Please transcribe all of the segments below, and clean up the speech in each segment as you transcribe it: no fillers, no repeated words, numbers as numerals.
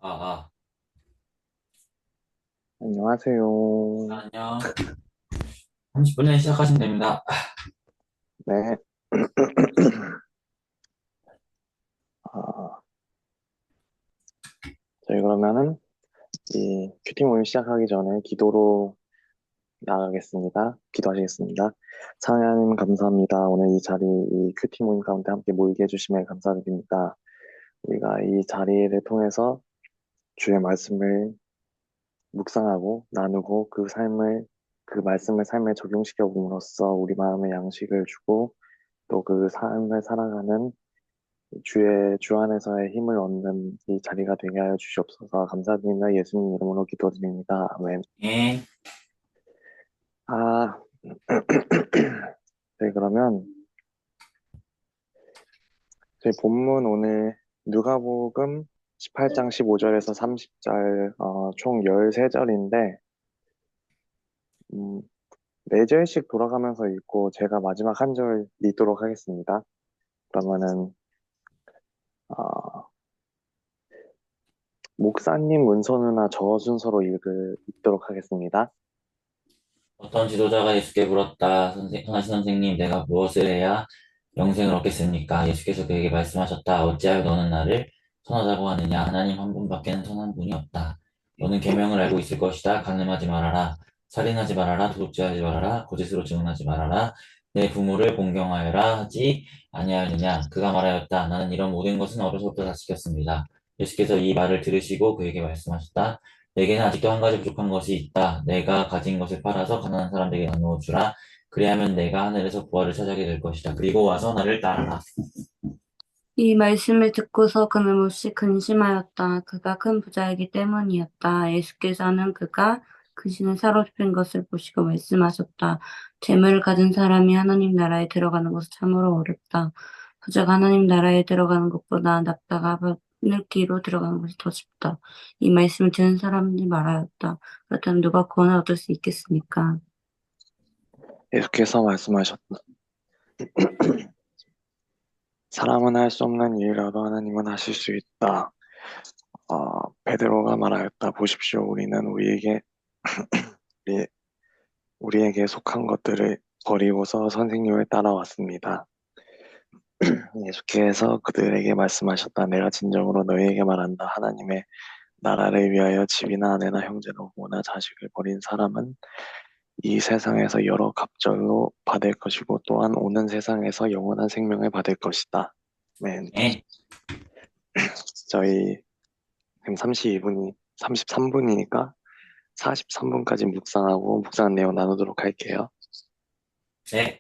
아, 아, 안녕하세요. 안녕. 30분 전에 시작하시면 됩니다. 네. 아, 저희 그러면은 이 큐티 모임 시작하기 전에 기도로 나가겠습니다. 기도하시겠습니다. 사랑하는 하나님 감사합니다. 오늘 이 자리, 이 큐티 모임 가운데 함께 모이게 해주심에 감사드립니다. 우리가 이 자리를 통해서 주의 말씀을 묵상하고 나누고 그 말씀을 삶에 적용시켜 봄으로써 우리 마음의 양식을 주고 또 그 삶을 살아가는 주 안에서의 힘을 얻는 이 자리가 되게 하여 주시옵소서. 감사드리며 예수님 이름으로 기도드립니다. 아멘. 예. 아, 네, 그러면 저희 본문 오늘 누가복음 18장 15절에서 30절, 총 13절인데, 4절씩 돌아가면서 읽고 제가 마지막 한 절 읽도록 하겠습니다. 그러면은, 어, 목사님 문서 누나 저 순서로 읽도록 하겠습니다. 어떤 지도자가 예수께 물었다. 선하신 선생님, 내가 무엇을 해야 영생을 얻겠습니까? 예수께서 그에게 말씀하셨다. 어찌하여 너는 나를 선하다고 하느냐? 하나님 한 분밖에는 선한 분이 없다. 너는 계명을 알고 있을 것이다. 간음하지 말아라. 살인하지 말아라. 도둑질하지 말아라. 거짓으로 증언하지 말아라. 내 부모를 공경하여라 하지 아니하느냐? 그가 말하였다. 나는 이런 모든 것은 어려서부터 다 지켰습니다. 예수께서 이 말을 들으시고 그에게 말씀하셨다. 내게는 아직도 한 가지 부족한 것이 있다. 내가 가진 것을 팔아서 가난한 사람들에게 나누어 주라. 그리하면 내가 하늘에서 부활을 찾아게 될 것이다. 그리고 와서 나를 따르라. 이 말씀을 듣고서 그는 몹시 근심하였다. 그가 큰 부자이기 때문이었다. 예수께서는 그가 근심에 사로잡힌 것을 보시고 말씀하셨다. 재물을 가진 사람이 하나님 나라에 들어가는 것은 참으로 어렵다. 부자가 하나님 나라에 들어가는 것보다 낫다가 바늘기로 들어가는 것이 더 쉽다. 이 말씀을 듣는 사람이 말하였다. 그렇다면 누가 구원을 얻을 수 있겠습니까? 예수께서 말씀하셨다. 사람은 할 수 없는 일이라도 하나님은 하실 수 있다. 베드로가 말하였다. 보십시오. 우리는 우리- 우리에게 속한 것들을 버리고서 선생님을 따라왔습니다. 예수께서 그들에게 말씀하셨다. 내가 진정으로 너희에게 말한다. 하나님의 나라를 위하여 집이나 아내나 형제나 부모나 자식을 버린 사람은 이 세상에서 여러 갑절로 받을 것이고 또한 오는 세상에서 영원한 생명을 받을 것이다. 맨. 예. 저희 지금 33분이니까 43분까지 묵상하고 묵상한 내용 나누도록 할게요. 네.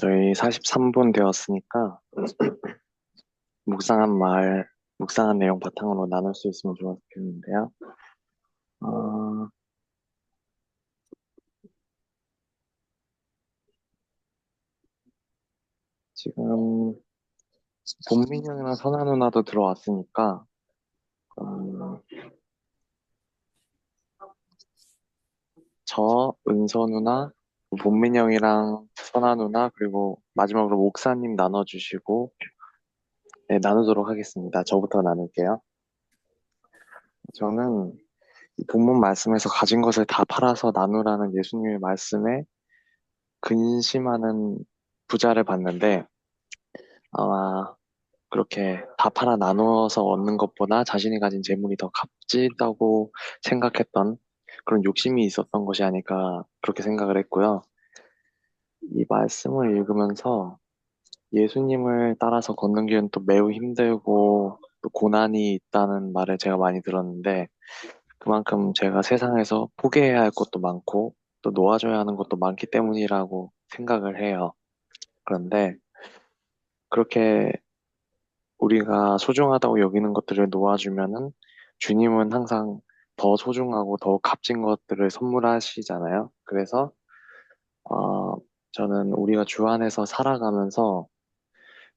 저희 43분 되었으니까 묵상한 말, 묵상한 내용 바탕으로 나눌 수 있으면 좋겠는데요. 어, 지금 본민 형이랑 선아 누나도 들어왔으니까 음, 저, 은서 누나, 본민 형이랑 선아 누나 그리고 마지막으로 목사님 나눠주시고 네, 나누도록 하겠습니다. 저부터 나눌게요. 저는 이 본문 말씀에서 가진 것을 다 팔아서 나누라는 예수님의 말씀에 근심하는 부자를 봤는데 아마 그렇게 다 팔아 나누어서 얻는 것보다 자신이 가진 재물이 더 값지다고 생각했던 그런 욕심이 있었던 것이 아닐까 그렇게 생각을 했고요. 이 말씀을 읽으면서 예수님을 따라서 걷는 길은 또 매우 힘들고 또 고난이 있다는 말을 제가 많이 들었는데 그만큼 제가 세상에서 포기해야 할 것도 많고 또 놓아줘야 하는 것도 많기 때문이라고 생각을 해요. 그런데 그렇게 우리가 소중하다고 여기는 것들을 놓아주면은 주님은 항상 더 소중하고 더 값진 것들을 선물하시잖아요. 그래서 어, 저는 우리가 주 안에서 살아가면서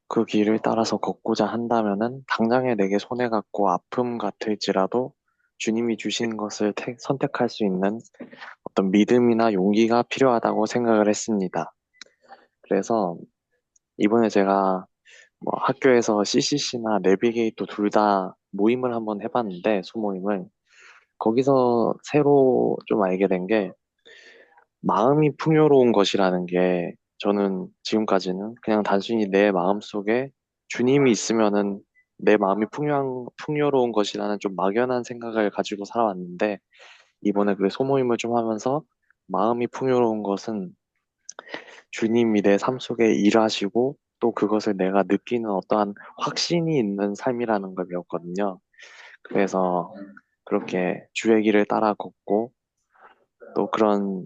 그 길을 따라서 걷고자 한다면은 당장에 내게 손해 같고 아픔 같을지라도 주님이 주신 것을 선택할 수 있는 어떤 믿음이나 용기가 필요하다고 생각을 했습니다. 그래서 이번에 제가 뭐 학교에서 CCC나 내비게이터 둘 다 모임을 한번 해봤는데 소모임을 거기서 새로 좀 알게 된 게 마음이 풍요로운 것이라는 게 저는 지금까지는 그냥 단순히 내 마음 속에 주님이 있으면은 내 마음이 풍요로운 것이라는 좀 막연한 생각을 가지고 살아왔는데 이번에 그 소모임을 좀 하면서 마음이 풍요로운 것은 주님이 내 삶 속에 일하시고 또 그것을 내가 느끼는 어떠한 확신이 있는 삶이라는 걸 배웠거든요. 그래서 그렇게 주의 길을 따라 걷고 또 그런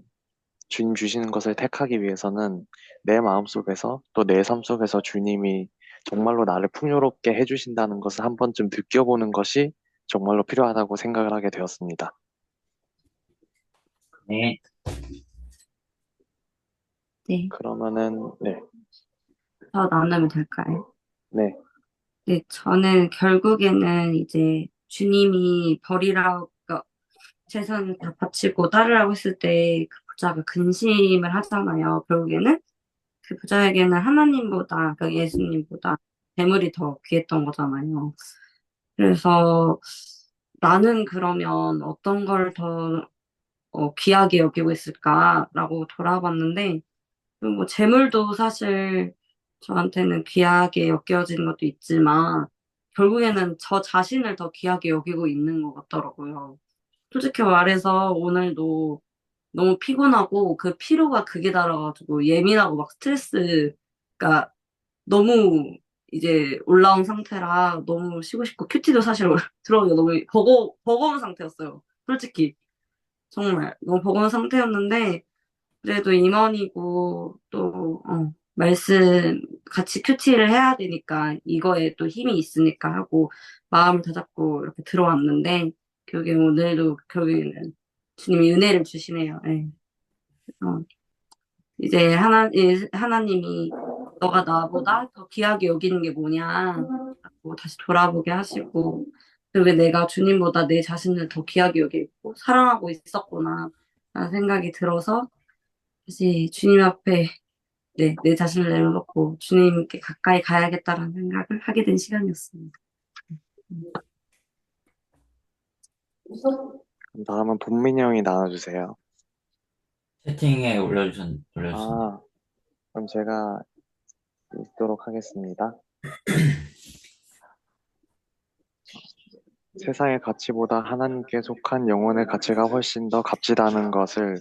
주님 주시는 것을 택하기 위해서는 내 마음 속에서 또 내 삶 속에서 주님이 정말로 나를 풍요롭게 해주신다는 것을 한 번쯤 느껴보는 것이 정말로 필요하다고 생각을 하게 되었습니다. 네, 네, 그러면은, 네, 더 나누면 될까요? 네, 네, 저는 결국에는 이제 주님이 버리라고, 그러니까 재산 다 바치고 따르라고 했을 때 그 부자가 근심을 하잖아요. 결국에는 그 부자에게는 하나님보다, 그러니까 예수님보다 재물이 더 귀했던 거잖아요. 그래서 나는 그러면 어떤 걸 더 귀하게 여기고 있을까라고 돌아봤는데, 뭐 재물도 사실 저한테는 귀하게 여겨지는 것도 있지만, 결국에는 저 자신을 더 귀하게 여기고 있는 것 같더라고요. 솔직히 말해서 오늘도 너무 피곤하고 그 피로가 극에 달아가지고 예민하고 막 스트레스가 너무 이제 올라온 상태라 너무 쉬고 싶고 큐티도 사실 들어오기가 너무 버거운 상태였어요. 솔직히 정말 너무 버거운 상태였는데 그래도 임원이고 또 말씀 같이 큐티를 해야 되니까 이거에 또 힘이 있으니까 하고 마음을 다잡고 이렇게 들어왔는데 결국에 오늘도 결국에는 주님이 은혜를 주시네요. 예. 어, 이제 하나님이 너가 나보다 더 귀하게 여기는 게 뭐냐 고 다시 돌아보게 하시고 그리고 내가 주님보다 내 자신을 더 귀하게 여기고 사랑하고 있었구나 라는 생각이 들어서 다시 주님 앞에 내 자신을 내려놓고 주님께 가까이 가야겠다라는 생각을 하게 된 시간이었습니다. 그럼 다음은 본민이 형이 나눠주세요. 채팅에 올려주셨네요. 아, 그럼 제가 읽도록 하겠습니다. 세상의 가치보다 하나님께 속한 영혼의 가치가 훨씬 더 값지다는 것을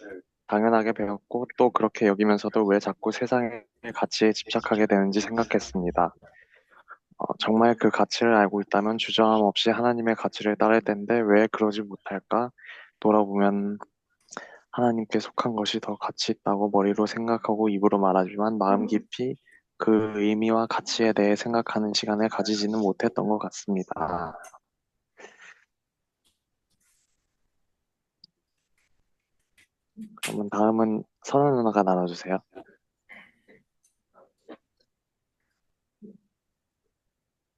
당연하게 배웠고 또 그렇게 여기면서도 왜 자꾸 세상의 가치에 집착하게 되는지 생각했습니다. 정말 그 가치를 알고 있다면 주저함 없이 하나님의 가치를 따를 텐데 왜 그러지 못할까? 돌아보면 하나님께 속한 것이 더 가치 있다고 머리로 생각하고 입으로 말하지만 마음 깊이 그 의미와 가치에 대해 생각하는 시간을 가지지는 못했던 것 같습니다. 그러면 다음은 선우 누나가 나눠주세요.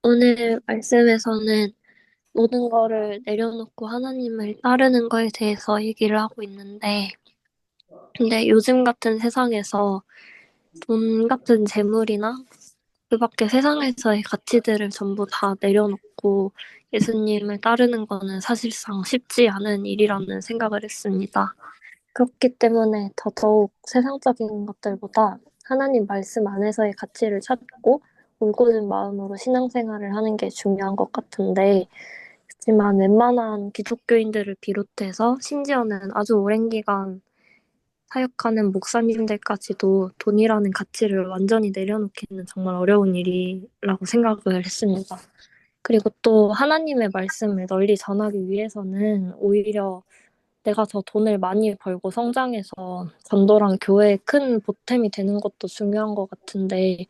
오늘 말씀에서는 모든 거를 내려놓고 하나님을 따르는 거에 대해서 얘기를 하고 있는데, 근데 요즘 같은 세상에서 돈 같은 재물이나 그 밖에 세상에서의 가치들을 전부 다 내려놓고 예수님을 따르는 거는 사실상 쉽지 않은 일이라는 생각을 했습니다. 그렇기 때문에 더더욱 세상적인 것들보다 하나님 말씀 안에서의 가치를 찾고 올곧은 마음으로 신앙생활을 하는 게 중요한 것 같은데, 하지만 웬만한 기독교인들을 비롯해서 심지어는 아주 오랜 기간 사역하는 목사님들까지도 돈이라는 가치를 완전히 내려놓기는 정말 어려운 일이라고 생각을 했습니다. 그리고 또 하나님의 말씀을 널리 전하기 위해서는 오히려 내가 더 돈을 많이 벌고 성장해서 전도랑 교회에 큰 보탬이 되는 것도 중요한 것 같은데,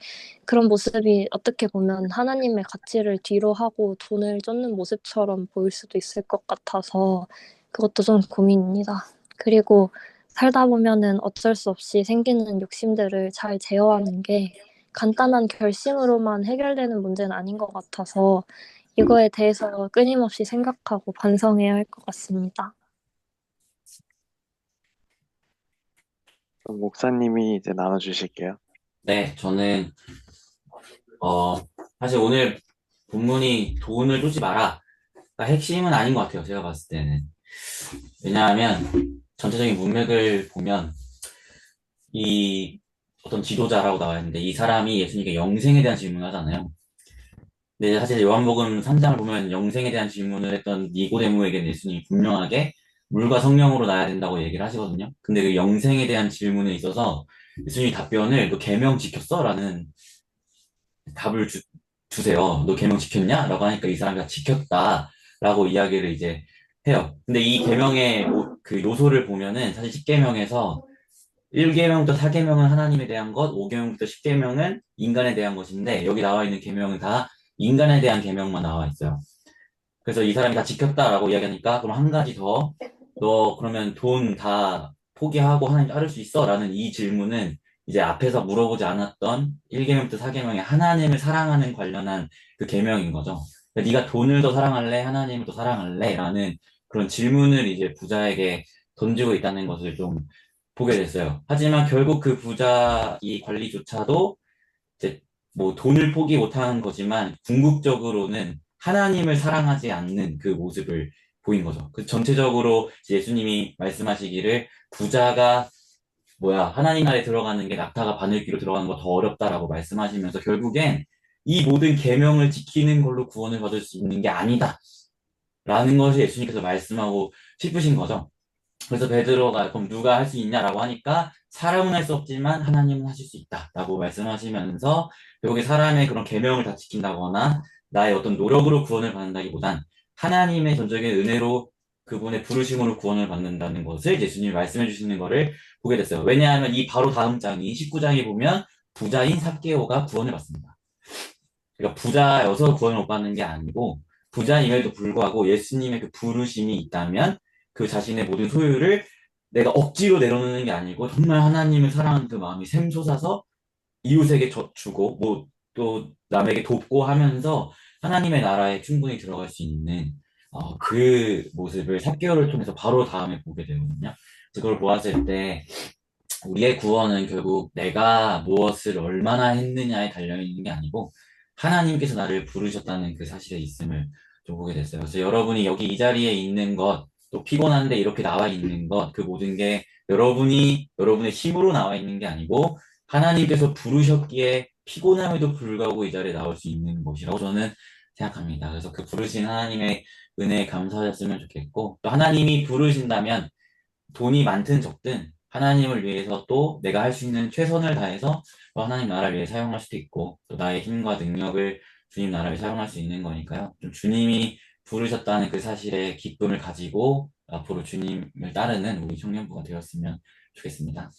그런 모습이 어떻게 보면 하나님의 가치를 뒤로 하고 돈을 쫓는 모습처럼 보일 수도 있을 것 같아서 그것도 좀 고민입니다. 그리고 살다 보면은 어쩔 수 없이 생기는 욕심들을 잘 제어하는 게 간단한 결심으로만 해결되는 문제는 아닌 것 같아서 이거에 대해서 끊임없이 생각하고 반성해야 할 것 같습니다. 그럼 목사님이 이제 나눠주실게요. 네, 저는, 어, 사실 오늘 본문이 돈을 쫓지 마라. 가 핵심은 아닌 것 같아요. 제가 봤을 때는. 왜냐하면, 전체적인 문맥을 보면, 이 어떤 지도자라고 나와 있는데, 이 사람이 예수님께 영생에 대한 질문을 하잖아요. 근데 사실 요한복음 3장을 보면 영생에 대한 질문을 했던 니고데모에게는 예수님이 분명하게 물과 성령으로 나야 된다고 얘기를 하시거든요. 근데 그 영생에 대한 질문에 있어서 예수님이 답변을 너 계명 지켰어? 라는 답을 주세요. 너 계명 지켰냐? 라고 하니까 이 사람이 다 지켰다. 라고 이야기를 이제 해요. 근데 이 계명의 그 요소를 보면은 사실 10계명에서 1계명부터 4계명은 하나님에 대한 것, 5계명부터 10계명은 인간에 대한 것인데 여기 나와 있는 계명은 다 인간에 대한 계명만 나와 있어요. 그래서 이 사람이 다 지켰다라고 이야기하니까 그럼 한 가지 더, 너 그러면 돈 다 포기하고 하나님 따를 수 있어? 라는 이 질문은 이제 앞에서 물어보지 않았던 1계명부터 4계명의 하나님을 사랑하는 관련한 그 계명인 거죠. 그러니까 네가 돈을 더 사랑할래? 하나님을 더 사랑할래? 라는 그런 질문을 이제 부자에게 던지고 있다는 것을 좀 보게 됐어요. 하지만 결국 그 부자 이 관리조차도 이제 뭐 돈을 포기 못하는 거지만 궁극적으로는 하나님을 사랑하지 않는 그 모습을 보인 거죠. 그 전체적으로 예수님이 말씀하시기를 부자가 뭐야 하나님 나라에 들어가는 게 낙타가 바늘귀로 들어가는 거 더 어렵다라고 말씀하시면서 결국엔 이 모든 계명을 지키는 걸로 구원을 받을 수 있는 게 아니다. 라는 것을 예수님께서 말씀하고 싶으신 거죠. 그래서 베드로가 그럼 누가 할 수 있냐라고 하니까 사람은 할 수 없지만 하나님은 하실 수 있다라고 말씀하시면서 결국에 사람의 그런 계명을 다 지킨다거나 나의 어떤 노력으로 구원을 받는다기보단 하나님의 전적인 은혜로 그분의 부르심으로 구원을 받는다는 것을 예수님이 말씀해 주시는 것을 보게 됐어요. 왜냐하면 이 바로 다음 장이 19장에 보면 부자인 삭개오가 구원을 받습니다. 그러니까 부자여서 구원을 못 받는 게 아니고 부자임에도 불구하고 예수님의 그 부르심이 있다면 그 자신의 모든 소유를 내가 억지로 내려놓는 게 아니고 정말 하나님을 사랑하는 그 마음이 샘솟아서 이웃에게 주고 뭐 또 남에게 돕고 하면서 하나님의 나라에 충분히 들어갈 수 있는 그 모습을 삭개오를 통해서 바로 다음에 보게 되거든요. 그걸 보았을 때 우리의 구원은 결국 내가 무엇을 얼마나 했느냐에 달려있는 게 아니고 하나님께서 나를 부르셨다는 그 사실에 있음을 좀 보게 됐어요. 그래서 여러분이 여기 이 자리에 있는 것, 또 피곤한데 이렇게 나와 있는 것, 그 모든 게 여러분이 여러분의 힘으로 나와 있는 게 아니고 하나님께서 부르셨기에 피곤함에도 불구하고 이 자리에 나올 수 있는 것이라고 저는 생각합니다. 그래서 그 부르신 하나님의 은혜에 감사하셨으면 좋겠고 또 하나님이 부르신다면 돈이 많든 적든 하나님을 위해서 또 내가 할 수 있는 최선을 다해서 또 하나님 나라를 위해 사용할 수도 있고 또 나의 힘과 능력을 주님 나라를 사용할 수 있는 거니까요. 좀 주님이 부르셨다는 그 사실에 기쁨을 가지고 앞으로 주님을 따르는 우리 청년부가 되었으면 좋겠습니다.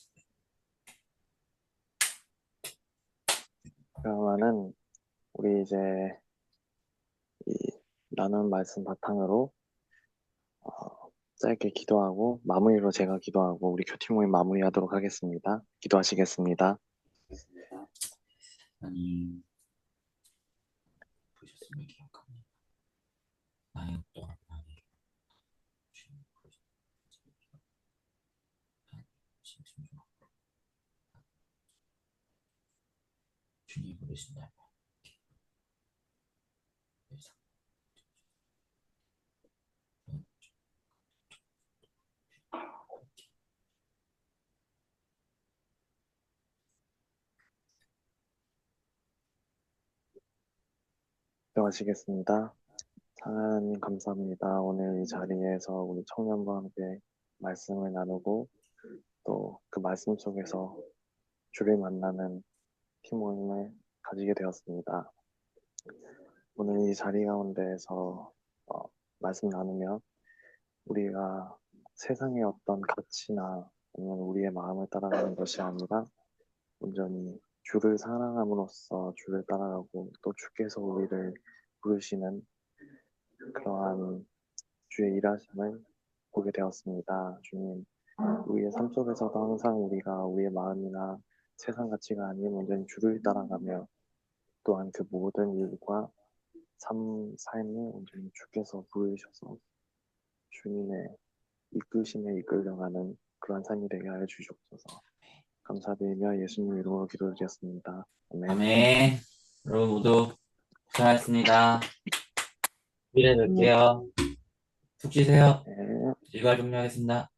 그러면은 우리 이제 이 나눈 말씀 바탕으로 짧게 기도하고 마무리로 제가 기도하고 우리 교팀 모임 마무리하도록 하겠습니다. 기도하시겠습니다. 하나님 부르셨음을 기억합니다. 나의 또한 나의 주님 부르셨음을 기억합니다. 주님 부르신다면 기도하시겠습니다. 하나님 감사합니다. 오늘 이 자리에서 우리 청년과 함께 말씀을 나누고 또 그 말씀 속에서 주를 만나는 팀 모임을 가지게 되었습니다. 오늘 이 자리 가운데에서 말씀 나누며 우리가 세상의 어떤 가치나 아니면 우리의 마음을 따라가는 것이 아니라 온전히 주를 사랑함으로써 주를 따라가고 또 주께서 우리를 부르시는 그러한 주의 일하심을 보게 되었습니다. 주님, 우리의 삶 속에서도 항상 우리가 우리의 마음이나 세상 가치가 아닌 온전히 주를 따라가며 또한 그 모든 일과 삶을 온전히 주께서 부르셔서 주님의 이끄심에 이끌려가는 그런 삶이 되게 하여 주시옵소서. 감사드리며 예수님 이름으로 기도드렸습니다. 아멘. 아멘. 여러분 모두 고생하셨습니다. 내일에 뵐게요. 푹 쉬세요. 네. 일과 종료하겠습니다.